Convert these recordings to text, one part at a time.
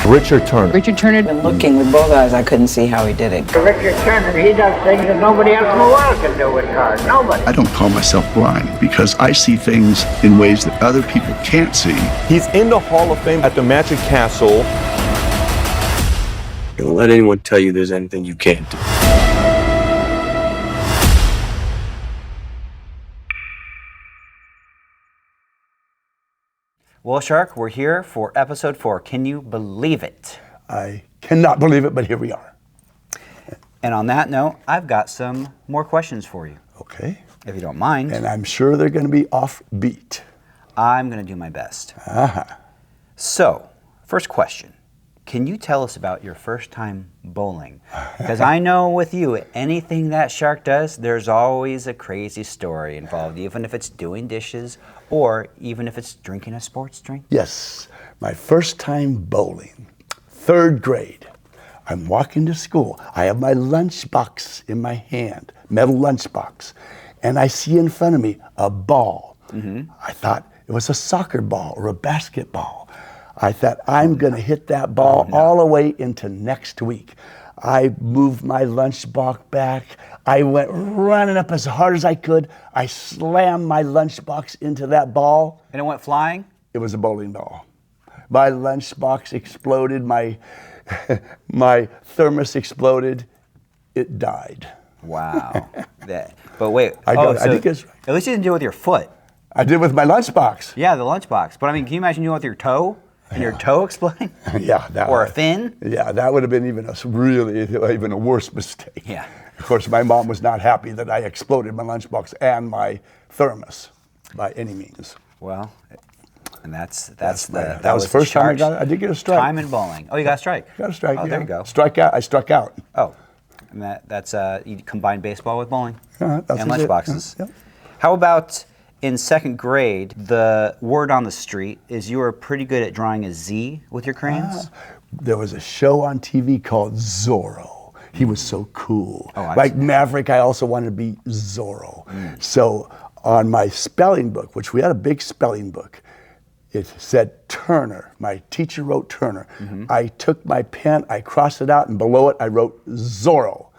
Richard Turner. Richard Turner. And looking with both eyes, I couldn't see how he did it. Richard Turner, he does things that nobody else in the world can do with cars. Nobody. I don't call myself blind because I see things in ways that other people can't see. He's in the Hall of Fame at the Magic Castle. Don't let anyone tell you there's anything you can't do. Well, Shark, we're here for episode 4. Can you believe it? I cannot believe it, but here we are. And on that note, I've got some more questions for you. Okay. If you don't mind. And I'm sure they're going to be offbeat. I'm going to do my best. Uh-huh. So, first question. Can you tell us about your first time bowling? Because I know with you, anything that Shark does, there's always a crazy story involved, even if it's doing dishes or even if it's drinking a sports drink. Yes, my first time bowling, 3rd grade. I'm walking to school. I have my lunchbox in my hand, metal lunchbox, and I see in front of me a ball. Mm-hmm. I thought it was a soccer ball or a basketball. I thought, I'm going to hit that ball all the way into next week. I moved my lunchbox back. I went running up as hard as I could. I slammed my lunchbox into that ball. And it went flying? It was a bowling ball. My lunchbox exploded. My thermos exploded. It died. Wow. But wait. I think it's right. At least you didn't do it with your foot. I did with my lunchbox. Yeah, the lunchbox. But I mean, can you imagine doing it with your toe? And your toe exploding? Yeah. Or a fin? Yeah, that would have been even a worse mistake. Yeah. Of course, my mom was not happy that I exploded my lunchbox and my thermos by any means. Well, and that was the was first time I Shark's I did get a strike. Time in bowling. Oh, you got a strike? Got a strike. Oh, there you go. Strike out. I struck out. Oh, and that's you combine baseball with bowling That's and it. lunchboxes. Yeah. How about in 2nd grade, the word on the street is you were pretty good at drawing a Z with your crayons? There was a show on TV called Zorro. He was so cool. Oh, like Maverick, I also wanted to be Zorro. So on my spelling book, which we had a big spelling book, it said Turner. My teacher wrote Turner. Mm-hmm. I took my pen, I crossed it out, and below it I wrote Zorro.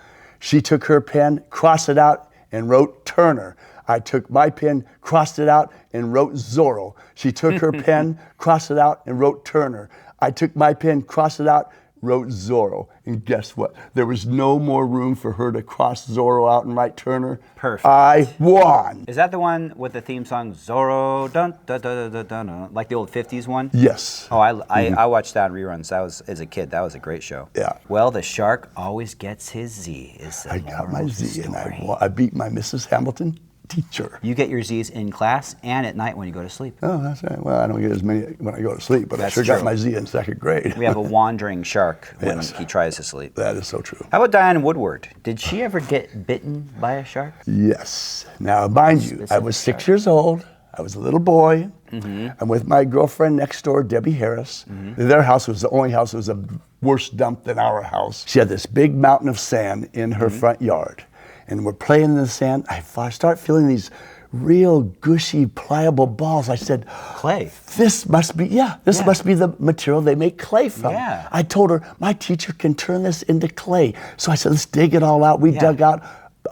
She took her pen, crossed it out, and wrote Turner. I took my pen, crossed it out, and wrote Zorro. She took her pen, crossed it out, and wrote Turner. I took my pen, crossed it out, wrote Zorro. And guess what? There was no more room for her to cross Zorro out and write Turner. Perfect. I won. Is that the one with the theme song Zorro, dun, dun, dun, dun, dun, dun, like the old 50s one? Yes. Oh, I watched that in reruns. That was, as a kid, that was a great show. Yeah. Well, the Shark always gets his Z. I got my Z, and I beat my Mrs. Hamilton teacher. You get your Z's in class and at night when you go to sleep. Oh, that's right. Well, I don't get as many when I go to sleep, but That's I sure true. got my Z in 2nd grade. We have a wandering shark when Yes. he tries to sleep. That is so true. How about Diane Woodward? Did she ever get bitten by a shark? Yes. Now, mind you, I was 6 years old. I was a little boy. Mm-hmm. I'm with my girlfriend next door, Debbie Harris. Mm-hmm. Their house was the only house that was a worse dump than our house. She had this big mountain of sand in her front yard. And we're playing in the sand. I start feeling these real gushy, pliable balls. I said, Clay. This must be the material they make clay from. Yeah. I told her, my teacher can turn this into clay. So I said, let's dig it all out. We dug out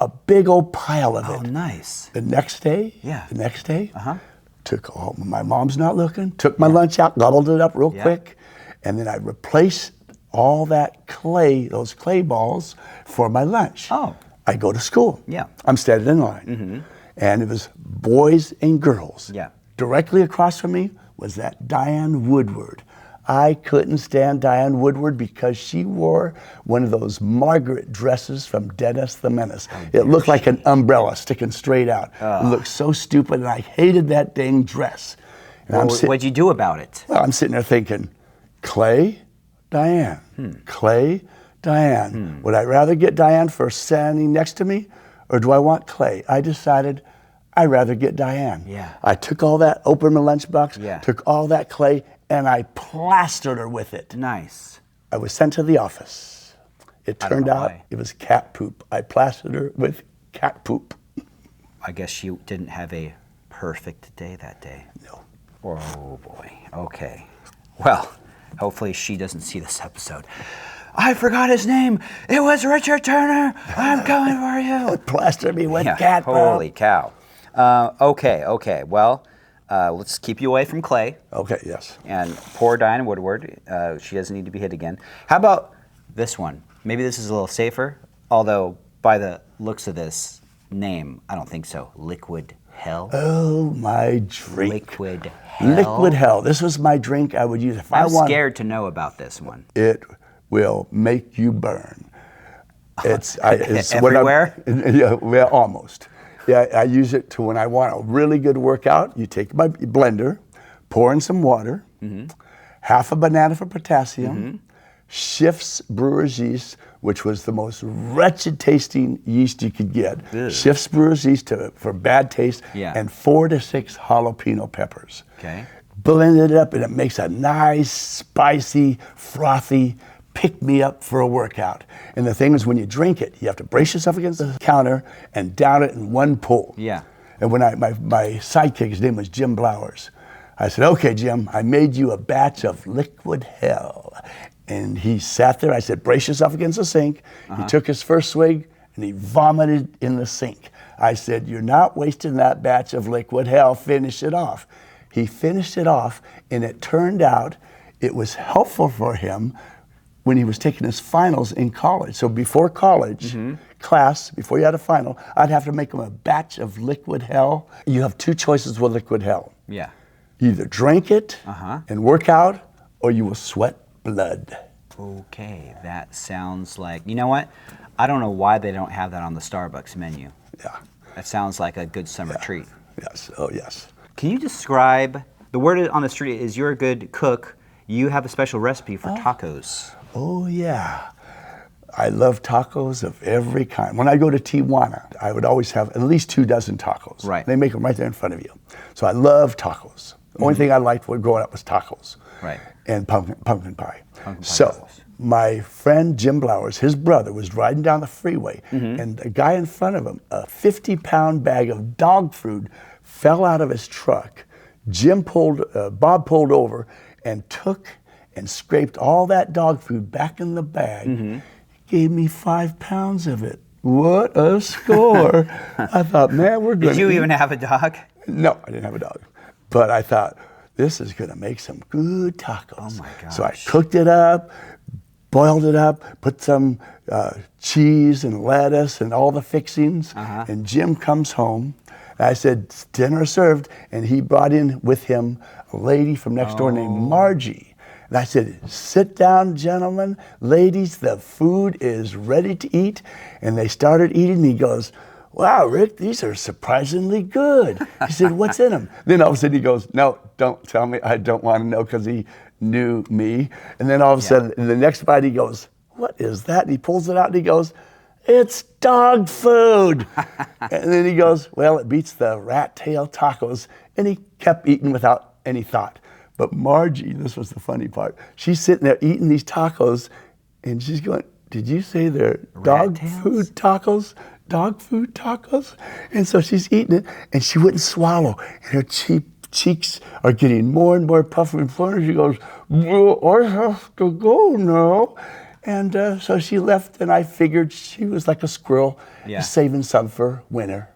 a big old pile of it. Oh, nice. The next day, Uh-huh. my mom's not looking, took my lunch out, gobbled it up real quick, and then I replaced all that clay, those clay balls, for my lunch. Oh. I go to school. Yeah. I'm standing in line. Mm-hmm. And it was boys and girls. Yeah. Directly across from me was that Diane Woodward. I couldn't stand Diane Woodward because she wore one of those Margaret dresses from Dennis the Menace. It looked like an umbrella sticking straight out. It looked so stupid, and I hated that dang dress. And What'd you do about it? Well, I'm sitting there thinking, Clay, Diane. Clay, Diane. Would I rather get Diane for standing next to me, or do I want Clay? I decided I'd rather get Diane. Yeah. I took all that, opened my lunchbox, took all that clay, and I plastered her with it. Nice. I was sent to the office. It turned out it was cat poop. I plastered her with cat poop. I guess she didn't have a perfect day that day. No. Oh, boy. Okay. Well, Hopefully she doesn't see this episode. I forgot his name. It was Richard Turner. I'm coming for you. Plaster me with cat. Holy cow. Okay. Well, let's keep you away from Clay. Okay, yes. And poor Diane Woodward. She doesn't need to be hit again. How about this one? Maybe this is a little safer, although by the looks of this name, I don't think so. Liquid Hell. Oh, my drink. Liquid Hell. Liquid Hell. This was my drink I would use if I I'm wanted. scared to know about this one. It will make you burn. It's everywhere? Yeah, well, almost. Yeah, I use it to when I want a really good workout. You take my blender, pour in some water, half a banana for potassium, Schiff's brewer's yeast, which was the most wretched tasting yeast you could get. Ew. Schiff's brewer's yeast for bad taste, Yeah. and 4 to 6 jalapeno peppers. Okay. Blend it up and it makes a nice, spicy, frothy pick-me-up for a workout. And the thing is, when you drink it, you have to brace yourself against the counter and down it in one pull. Yeah. And when my sidekick, his name was Jim Blowers, I said, okay, Jim, I made you a batch of Liquid Hell. And he sat there, I said, brace yourself against the sink. He took his first swig and he vomited in the sink. I said, you're not wasting that batch of Liquid Hell, finish it off. He finished it off, and it turned out it was helpful for him when he was taking his finals in college. So before college class, before you had a final, I'd have to make him a batch of Liquid Hell. You have 2 choices with Liquid Hell. Yeah. You either drink it and work out, or you will sweat blood. Okay, that sounds like, you know what? I don't know why they don't have that on the Starbucks menu. Yeah. That sounds like a good summer treat. Yes. Oh, yes. Can you describe, the word on the street is you're a good cook. You have a special recipe for tacos. Oh, yeah. I love tacos of every kind. When I go to Tijuana, I would always have at least 2 dozen tacos. Right. They make them right there in front of you. So I love tacos. The only thing I liked growing up was tacos. Right. And pumpkin pie. Pumpkin pie So tacos. my friend Jim Blowers, his brother, was riding down the freeway, and a guy in front of him, a 50-pound bag of dog food, fell out of his truck. Bob pulled over and took and scraped all that dog food back in the bag. Gave me 5 pounds of it. What a score! I thought, man, we're good. Did you even have a dog? No, I didn't have a dog. But I thought, this is going to make some good tacos. Oh, my gosh. So I cooked it up, boiled it up, put some cheese and lettuce and all the fixings. And Jim comes home. And I said, dinner served. And he brought in with him a lady from next door named Margie. And I said, sit down, gentlemen. Ladies, the food is ready to eat. And they started eating. And he goes, wow, Rick, these are surprisingly good. He said, what's in them? Then all of a sudden he goes, no, don't tell me. I don't want to know, because he knew me. And then all of a sudden, in the next bite, he goes, what is that? And he pulls it out and he goes, it's dog food. And then he goes, well, it beats the rat tail tacos. And he kept eating without any thought. But Margie, this was the funny part, she's sitting there eating these tacos, and she's going, did you say they're dog food tacos? Dog food tacos? And so she's eating it, and she wouldn't swallow. And her cheeks are getting more and more puffy and fluffy. She goes, well, I have to go now. And so she left, and I figured she was like a squirrel, just saving some for winter.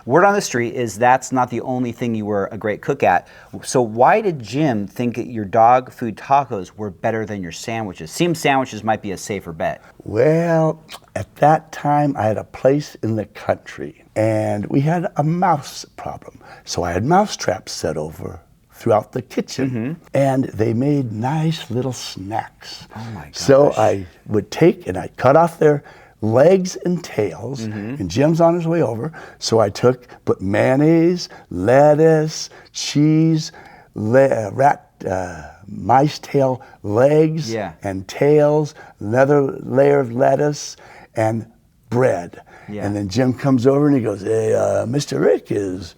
Word on the street is that's not the only thing you were a great cook at. So why did Jim think that your dog food tacos were better than your sandwiches? Seems sandwiches might be a safer bet. Well, at that time, I had a place in the country, and we had a mouse problem. So I had mouse traps set over throughout the kitchen, and they made nice little snacks. Oh my gosh. So I would take and I'd cut off their legs and tails, and Jim's on his way over. So I put mayonnaise, lettuce, cheese, mice tail legs and tails, another layer of lettuce, and bread. And then Jim comes over and he goes, hey, Mr. Rick, is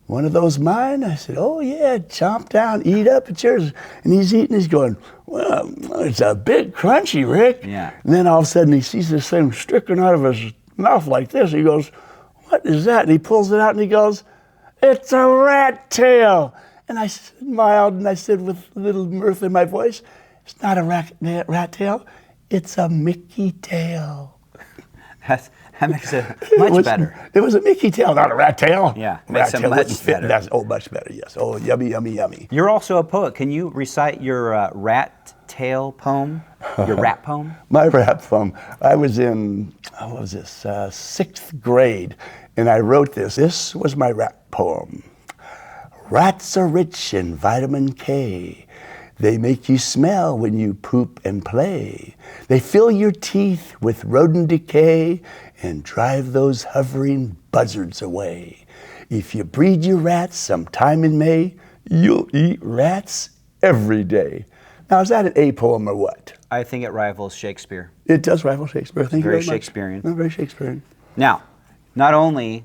one of those mine? I said, oh yeah, chomp down, eat up, it's yours. And he's eating, he's going, well, it's a bit crunchy, Rick. And then all of a sudden he sees this thing sticking out of his mouth like this. He goes, what is that? And he pulls it out and he goes, it's a rat tail. And I smiled and I said with a little mirth in my voice, it's not a rat tail, it's a Mickey tail. That makes it much better. It was a Mickey tail, not a rat tail. Yeah, rat makes it tail much wouldn't fit. better. Much better, yes. Oh, yummy, yummy, yummy. You're also a poet. Can you recite your rat tail poem, your rat poem? My rap poem. I was in, what was this, 6th grade, and I wrote this. This was my rap poem. Rats are rich in vitamin K. They make you smell when you poop and play. They fill your teeth with rodent decay and drive those hovering buzzards away. If you breed your rats sometime in May, you'll eat rats every day. Now, is that an A poem or what? I think it rivals Shakespeare. It does rival Shakespeare. Thank you Very very much. Shakespearean. No, very Shakespearean. Now, not only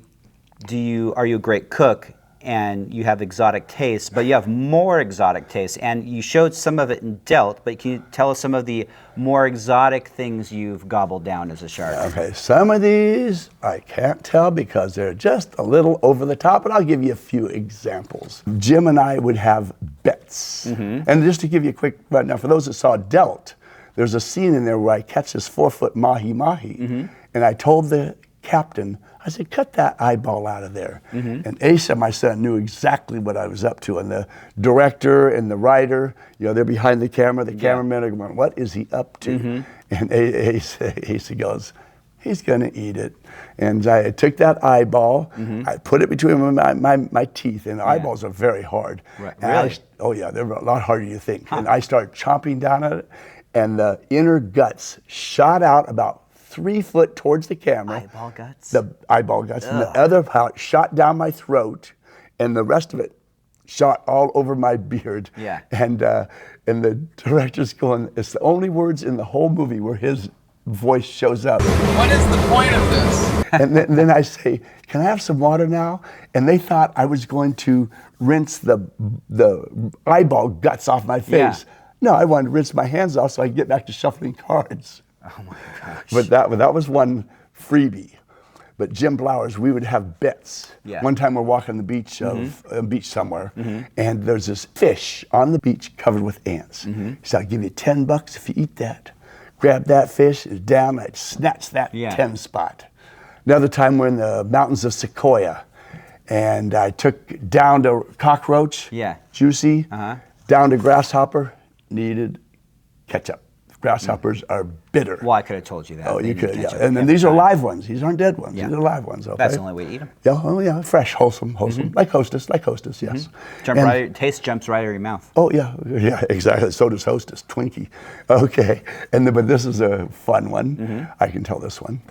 are you a great cook and you have exotic tastes, but you have more exotic tastes. And you showed some of it in Delt, but can you tell us some of the more exotic things you've gobbled down as a shark? Okay, some of these I can't tell because they're just a little over the top, but I'll give you a few examples. Jim and I would have bets. And just to give you a quick rundown, for those that saw Delt, there's a scene in there where I catch this 4-foot mahi-mahi, and I told the captain, I said, cut that eyeball out of there. And Asa, my son, knew exactly what I was up to. And the director and the writer, they're behind the camera. The cameramen are going, what is he up to? And Asa goes, he's going to eat it. And I took that eyeball, I put it between my teeth, and the eyeballs are very hard. Right. And Really? oh yeah, they're a lot harder than you think. And I started chomping down at it, and the inner guts shot out about 3 foot towards the camera. Eyeball guts? The eyeball guts. And the other part shot down my throat, and the rest of it shot all over my beard. Yeah. And the director's going, it's the only words in the whole movie where his voice shows up. What is the point of this? And then I say, can I have some water now? And they thought I was going to rinse the eyeball guts off my face. Yeah. No, I wanted to rinse my hands off so I could get back to shuffling cards. Oh my gosh. But that was one freebie. But Jim Blowers, we would have bets. Yeah. One time we're walking on the beach beach somewhere, and there's this fish on the beach covered with ants. He said, I'll give you $10 if you eat that. Grab that fish, it's down, I'd snatch that 10 spot. Another time we're in the mountains of Sequoia, and I took down to cockroach, juicy, down to grasshopper, needed ketchup. Grasshoppers are bitter. Well, I could have told you that. Oh, you could, yeah. Ketchup. And then these are live ones. These aren't dead ones. Yeah. These are live ones, okay? That's the only way to eat them. Yeah, oh yeah, fresh, wholesome. Like Hostess, yes. Taste jumps right out of your mouth. Oh yeah, exactly. So does Hostess, Twinkie. Okay, but this is a fun one. I can tell this one.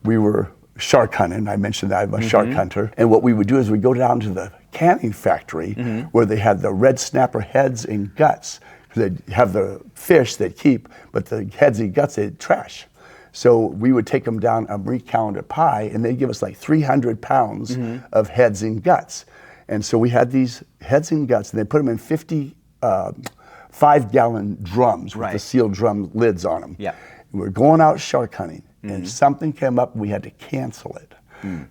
We were shark hunting. I mentioned that I'm a shark hunter. And what we would do is we'd go down to the canning factory where they had the red snapper heads and guts. They'd have the fish they'd keep, but the heads and guts they'd trash. So we would take them down a Marie Callender pie, and they'd give us like 300 pounds of heads and guts. And so we had these heads and guts, and they put them in 50 5-gallon drums with the sealed drum lids on them. Yeah. We were going out shark hunting, and something came up, and we had to cancel it.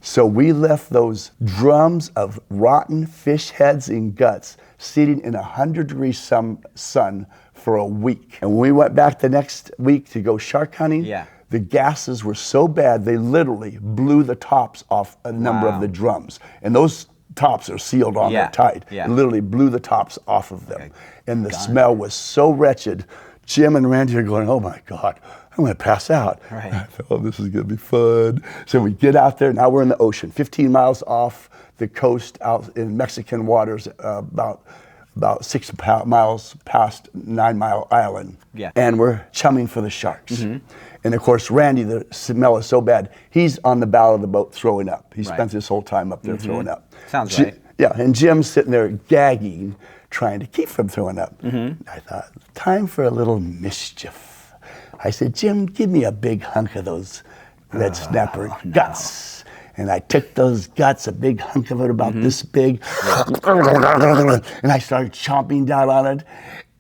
So we left those drums of rotten fish heads and guts sitting in 100-degree sun for a week. And when we went back the next week to go shark hunting, the gases were so bad they literally blew the tops off a number of the drums. And those tops are sealed on there tight. It literally blew the tops off of them. And the smell was so wretched. Jim and Randy are going, oh my God, I'm going to pass out. Right. I thought, oh, this is going to be fun. So we get out there. Now we're in the ocean, 15 miles off the coast out in Mexican waters, about 6 miles past 9 Mile Island. Yeah. And we're chumming for the sharks. And of course, Randy, the smell is so bad, he's on the bow of the boat throwing up. He spends his whole time up there throwing up. Sounds right. Yeah, and Jim's sitting there gagging, trying to keep from throwing up. I thought, time for a little mischief. I said, Jim, give me a big hunk of those red snapper guts. And I took those guts, a big hunk of it about this big, and I started chomping down on it,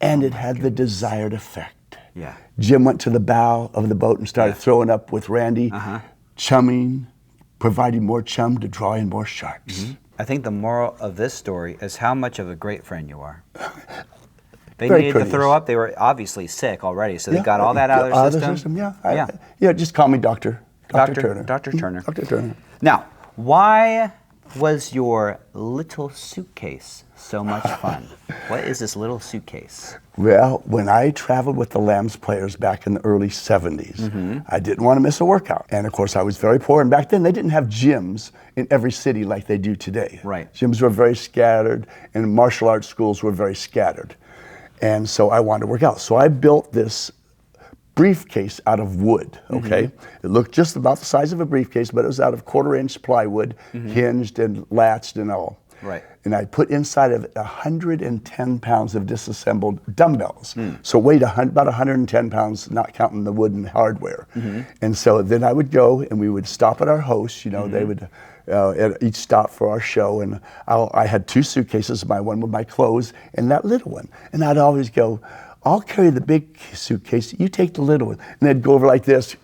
and it had the desired effect. Yeah. Jim went to the bow of the boat and started throwing up with Randy, chumming, providing more chum to draw in more sharks. I think the moral of this story is how much of a great friend you are. They Very needed courteous. to throw up. They were obviously sick already, so they got all that out of their system. Yeah. Yeah, just call me Dr. Turner. Dr. Turner. Dr. Turner. Now, why was your little suitcase so much fun? What is this little suitcase? Well, when I traveled with the Lambs Players back in the early 70s, I didn't want to miss a workout. And of course, I was very poor. And back then, they didn't have gyms in every city like they do today. Right. Gyms were very scattered, and martial arts schools were very scattered. And so I wanted to work out. So I built this briefcase out of wood, okay? It looked just about the size of a briefcase, but it was out of 1/4-inch plywood, hinged and latched and all. Right. And I put inside of it 110 pounds of disassembled dumbbells. So it weighed about 110 pounds, not counting the wooden hardware. And so then I would go and we would stop at our host, you know, they would at each stop for our show, and I had 2 suitcases, my one with my clothes and that little one. And I'd always go, I'll carry the big suitcase, you take the little one. And they'd go over like this,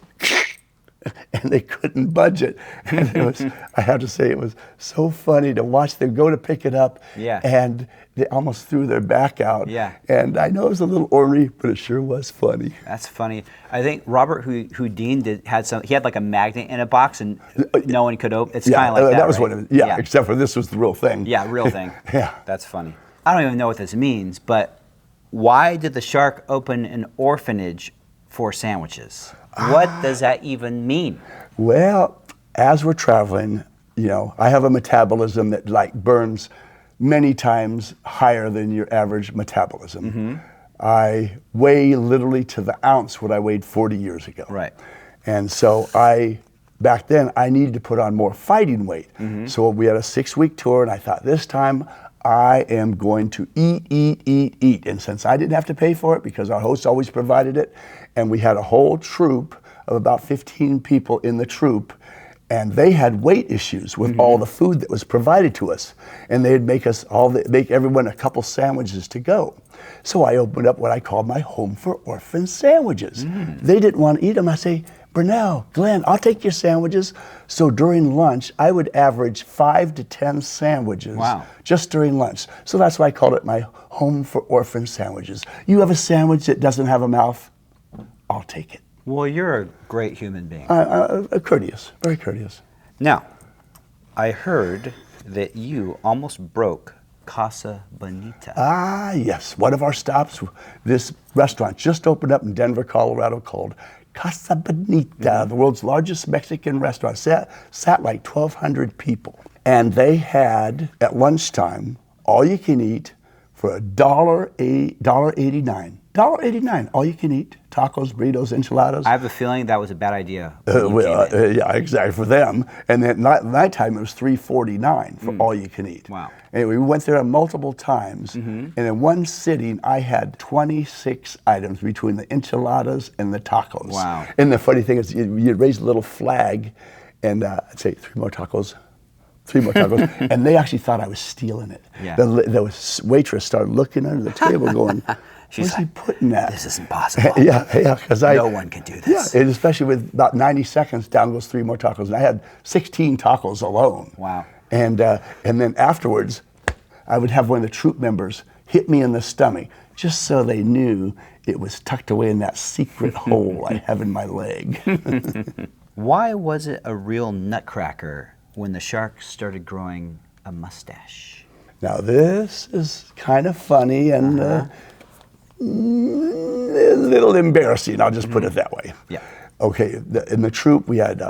and they couldn't budge it. And it was, I have to say, it was so funny to watch them go to pick it up, and they almost threw their back out. Yeah. And I know it was a little ornery, but it sure was funny. That's funny. I think Robert Houdin had like a magnet in a box and no one could open. It's kind of like that. That was right? what it was. Yeah, except for this was the real thing. Yeah, real thing. Yeah. That's funny. I don't even know what this means, but why did the shark open an orphanage for sandwiches? What does that even mean? Well, as we're traveling, you know, I have a metabolism that like burns many times higher than your average metabolism. I weigh literally to the ounce what I weighed 40 years ago. Right. And so back then, I needed to put on more fighting weight. So we had a 6-week tour, and I thought, this time I am going to eat. And since I didn't have to pay for it because our host always provided it, and we had a whole troop of about 15 people in the troop, and they had weight issues with all the food that was provided to us. And they'd make everyone a couple sandwiches to go. So I opened up what I called my home for orphan sandwiches. They didn't want to eat them. I say, Burnell, Glenn, I'll take your sandwiches. So during lunch, I would average 5 to 10 sandwiches just during lunch. So that's why I called it my home for orphan sandwiches. You have a sandwich that doesn't have a mouth, I'll take it. Well, you're a great human being. Courteous, very courteous. Now, I heard that you almost broke Casa Bonita. Ah, yes. One of our stops, this restaurant just opened up in Denver, Colorado called Casa Bonita, the world's largest Mexican restaurant. Sat like 1,200 people. And they had, at lunchtime, all you can eat for $1.89. $1.89, all you can eat. Tacos, burritos, enchiladas. I have a feeling that was a bad idea. Yeah, exactly, for them. And then nighttime it was $3.49 for all you can eat. Wow. Anyway, we went there multiple times, and in one sitting I had 26 items between the enchiladas and the tacos. Wow. And the funny thing is, you'd raise a little flag, and I'd say, 3 more tacos. 3 more tacos. And they actually thought I was stealing it. Yeah. The waitress started looking under the table going, She's where's he putting that? This is impossible. Yeah, because no one can do this. Yeah, and especially with about 90 seconds, down goes 3 more tacos. And I had 16 tacos alone. Wow. And then afterwards, I would have one of the troop members hit me in the stomach, just so they knew it was tucked away in that secret hole I have in my leg. Why was it a real nutcracker when the shark started growing a mustache? Now this is kind of funny and a little embarrassing, I'll just put it that way. Yeah. Okay, in the troop we had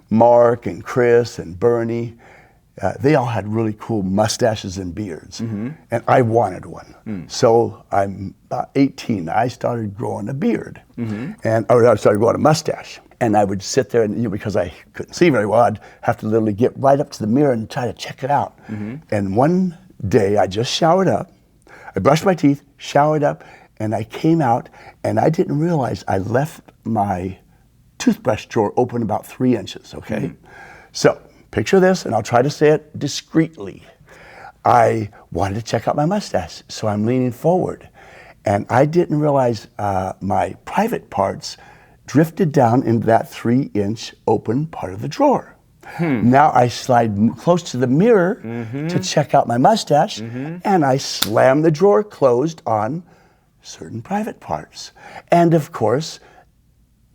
Mark and Chris and Bernie. They all had really cool mustaches and beards, and I wanted one. So I'm about 18. I started growing a beard, or I started growing a mustache. And I would sit there, and because I couldn't see very well, I'd have to literally get right up to the mirror and try to check it out. And one day, I just showered up. I brushed my teeth, showered up, and I came out, and I didn't realize I left my toothbrush drawer open about 3 inches, okay? So, picture this, and I'll try to say it discreetly. I wanted to check out my mustache, so I'm leaning forward. And I didn't realize my private parts drifted down into that 3-inch open part of the drawer. Now I slide close to the mirror to check out my mustache, and I slam the drawer closed on certain private parts. And of course,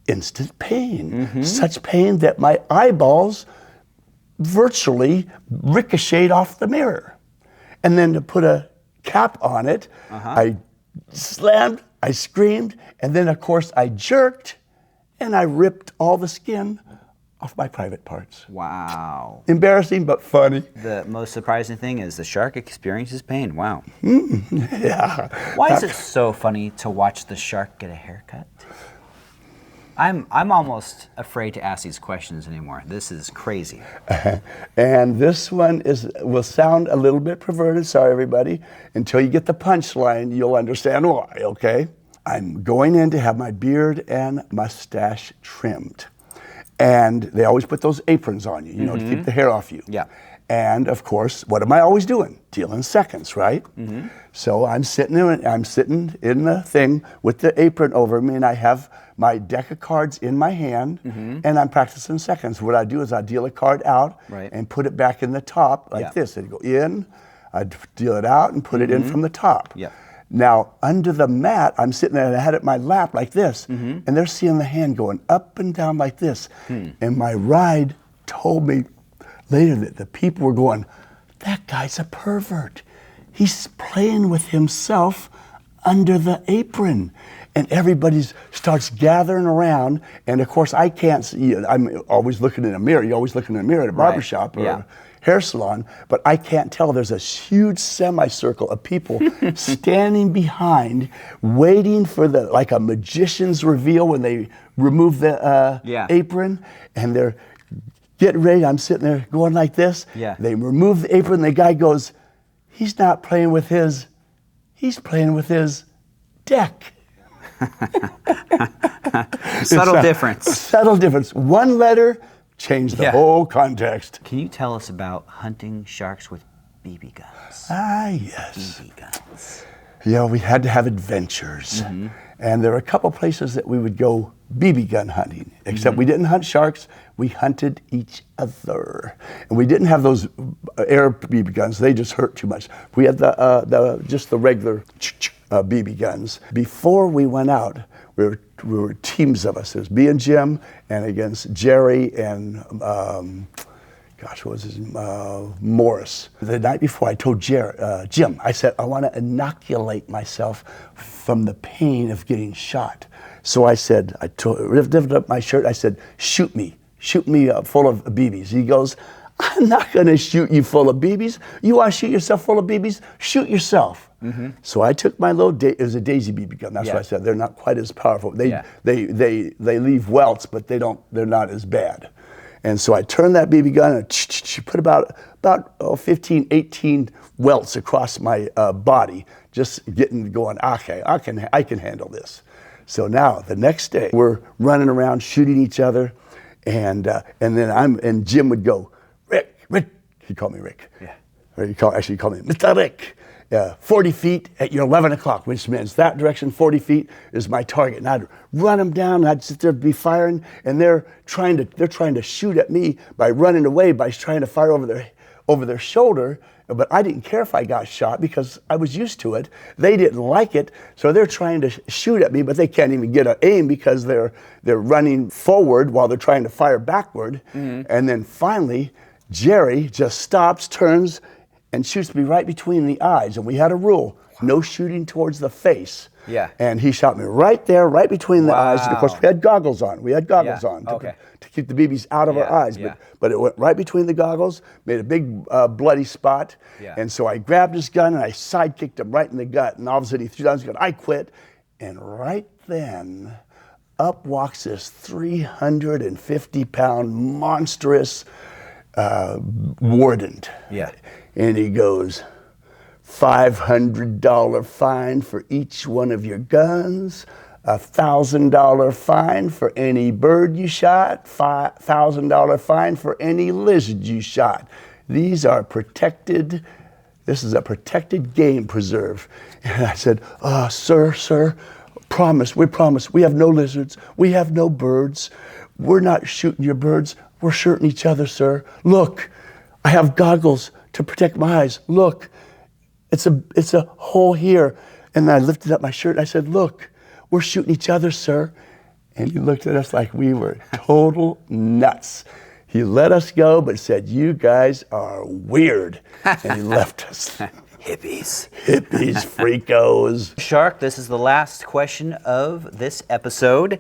instant pain. Such pain that my eyeballs virtually ricocheted off the mirror. And then to put a cap on it, I slammed, I screamed, and then of course I jerked, and I ripped all the skin off my private parts. Wow. Embarrassing, but funny. The most surprising thing is the shark experiences pain. Wow. Yeah. Why is it so funny to watch the shark get a haircut? I'm almost afraid to ask these questions anymore. This is crazy. And this one will sound a little bit perverted, sorry everybody. Until you get the punchline, you'll understand why, okay? I'm going in to have my beard and mustache trimmed. And they always put those aprons on you, you know, to keep the hair off you. Yeah. And of course, what am I always doing? Dealing seconds, right? So I'm sitting in the thing with the apron over me, and I have my deck of cards in my hand, and I'm practicing seconds. What I do is I deal a card out and put it back in the top like this. I'd go in, I'd deal it out and put it in from the top. Yeah. Now, under the mat, I'm sitting there and I had it in my lap like this, and they're seeing the hand going up and down like this. And my ride told me later that the people were going, that guy's a pervert. He's playing with himself under the apron. And everybody starts gathering around, and of course I can't see, I'm always looking in a mirror, you're always looking in a mirror at a barbershop or a hair salon, but I can't tell. There's a huge semicircle of people standing behind, waiting for like a magician's reveal when they remove the apron, and they're getting ready. I'm sitting there going like this. They remove the apron, the guy goes, he's not playing with his, he's playing with his deck. Subtle difference. Subtle difference. One letter changed the whole context. Can you tell us about hunting sharks with BB guns? Ah, yes. BB guns. Yeah, we had to have adventures. And there were a couple places that we would go BB gun hunting, except we didn't hunt sharks, we hunted each other. And we didn't have those air BB guns, they just hurt too much. We had just the regular BB guns. Before we went out, we were teams of us. There's me and Jim, and against Jerry and what was his name? Morris. The night before, I told Jim, I said, I want to inoculate myself from the pain of getting shot. So I said, lifted up my shirt, I said, shoot me full of BBs. He goes, I'm not going to shoot you full of BBs. You want to shoot yourself full of BBs? Shoot yourself. So I took my little, it was a Daisy BB gun. That's what I said. They're not quite as powerful. They leave welts, but they're not as bad. And so I turned that BB gun and put about 15, 18 welts across my body, just getting going, okay, I can handle this. So now the next day we're running around shooting each other, and then Jim would go, Rick, he called me Rick. Or he called me Mr. Rick. 40 feet at your 11 o'clock, which means that direction, 40 feet is my target. And I'd run them down, and I'd sit there be firing, and they're trying to shoot at me by running away, by trying to fire over their shoulder. But I didn't care if I got shot because I was used to it. They didn't like it, so they're trying to shoot at me, but they can't even get an aim because they're running forward while they're trying to fire backward. And then finally, Jerry just stops, turns, and shoots me right between the eyes. And we had a rule, no shooting towards the face. And he shot me right there, right between the eyes. And of course, we had goggles on. To keep the BBs out of our eyes. But it went right between the goggles, made a big bloody spot. And so I grabbed his gun and I sidekicked him right in the gut. And all of a sudden he threw down his gun. I quit. And right then, up walks this 350-pound monstrous warden. And he goes, $500 fine for each one of your guns, $1,000 fine for any bird you shot, $5,000 fine for any lizard you shot. These are this is a protected game preserve. And I said, sir, we promise, we have no lizards, we have no birds, we're not shooting your birds, we're shirting each other, sir. Look, I have goggles to protect my eyes. Look, it's a hole here. And I lifted up my shirt and I said, look, we're shooting each other, sir. And he looked at us like we were total nuts. He let us go, but said, you guys are weird. And he left us. Hippies. Hippies, freakos. Shark, this is the last question of this episode.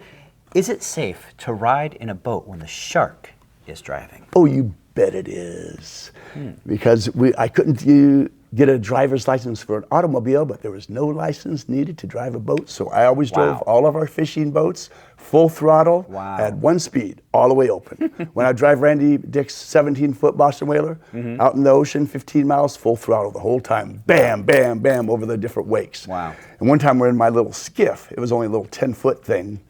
Is it safe to ride in a boat when the shark is driving? Oh, you bet it is. Because I couldn't get a driver's license for an automobile, but there was no license needed to drive a boat. So I always drove all of our fishing boats full throttle at one speed, all the way open. When I drive Randy Dick's 17-foot Boston whaler out in the ocean, 15 miles, full throttle the whole time. Bam, bam, bam, over the different wakes. Wow. And one time we're in my little skiff. It was only a little 10-foot thing.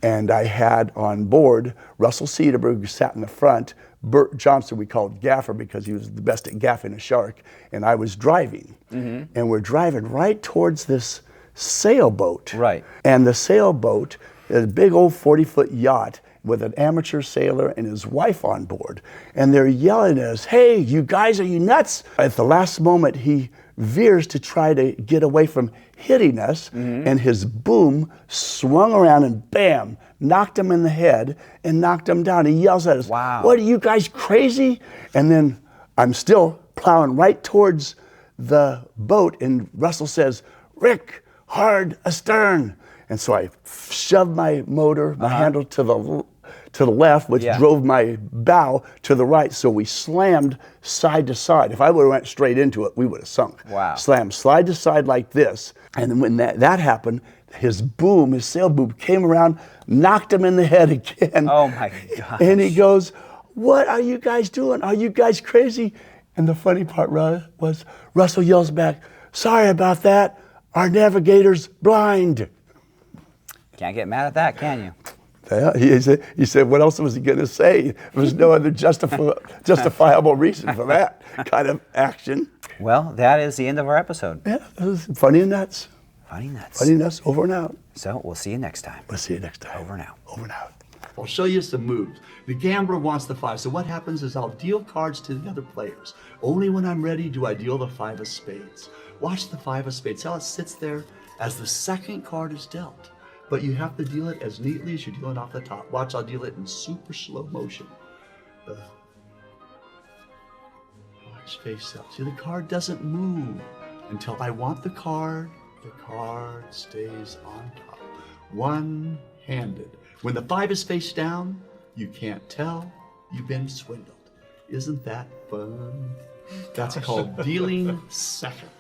And I had on board Russell Cedarberg, who sat in the front, Bert Johnson, we called Gaffer because he was the best at gaffing a shark, and I was driving. And we're driving right towards this sailboat. Right. And the sailboat is a big old 40-foot yacht with an amateur sailor and his wife on board. And they're yelling at us, hey, you guys, are you nuts? At the last moment, he veers to try to get away from hitting us, and his boom swung around and bam, knocked him in the head and knocked him down. He yells at us, what, are you guys crazy? And then I'm still plowing right towards the boat, and Russell says, Rick, hard astern. And so I shoved my motor, my handle to the left, which drove my bow to the right, so we slammed side to side. If I would have went straight into it, we would have sunk. Wow. Slammed side to side like this, and then when that happened, his sail boom came around, knocked him in the head again. Oh my gosh. And he goes, what are you guys doing? Are you guys crazy? And the funny part was Russell yells back, sorry about that, our navigator's blind. Can't get mad at that, can you? Yeah, he said, what else was he going to say? There was no other justifiable reason for that kind of action. Well, that is the end of our episode. Yeah, it was funny and nuts. Funny nuts. Funny nuts, over and out. So we'll see you next time. We'll see you next time. Over and out. Over and out. I'll show you some moves. The gambler wants the 5, so what happens is I'll deal cards to the other players. Only when I'm ready do I deal the 5 of spades. Watch the 5 of spades, how it sits there as the second card is dealt. But you have to deal it as neatly as you deal it off the top. Watch, I'll deal it in super slow motion. Watch face up. See, the card doesn't move until I want the card stays on top. One-handed. When the 5 is face down, you can't tell you've been swindled. Isn't that fun? That's called dealing seconds.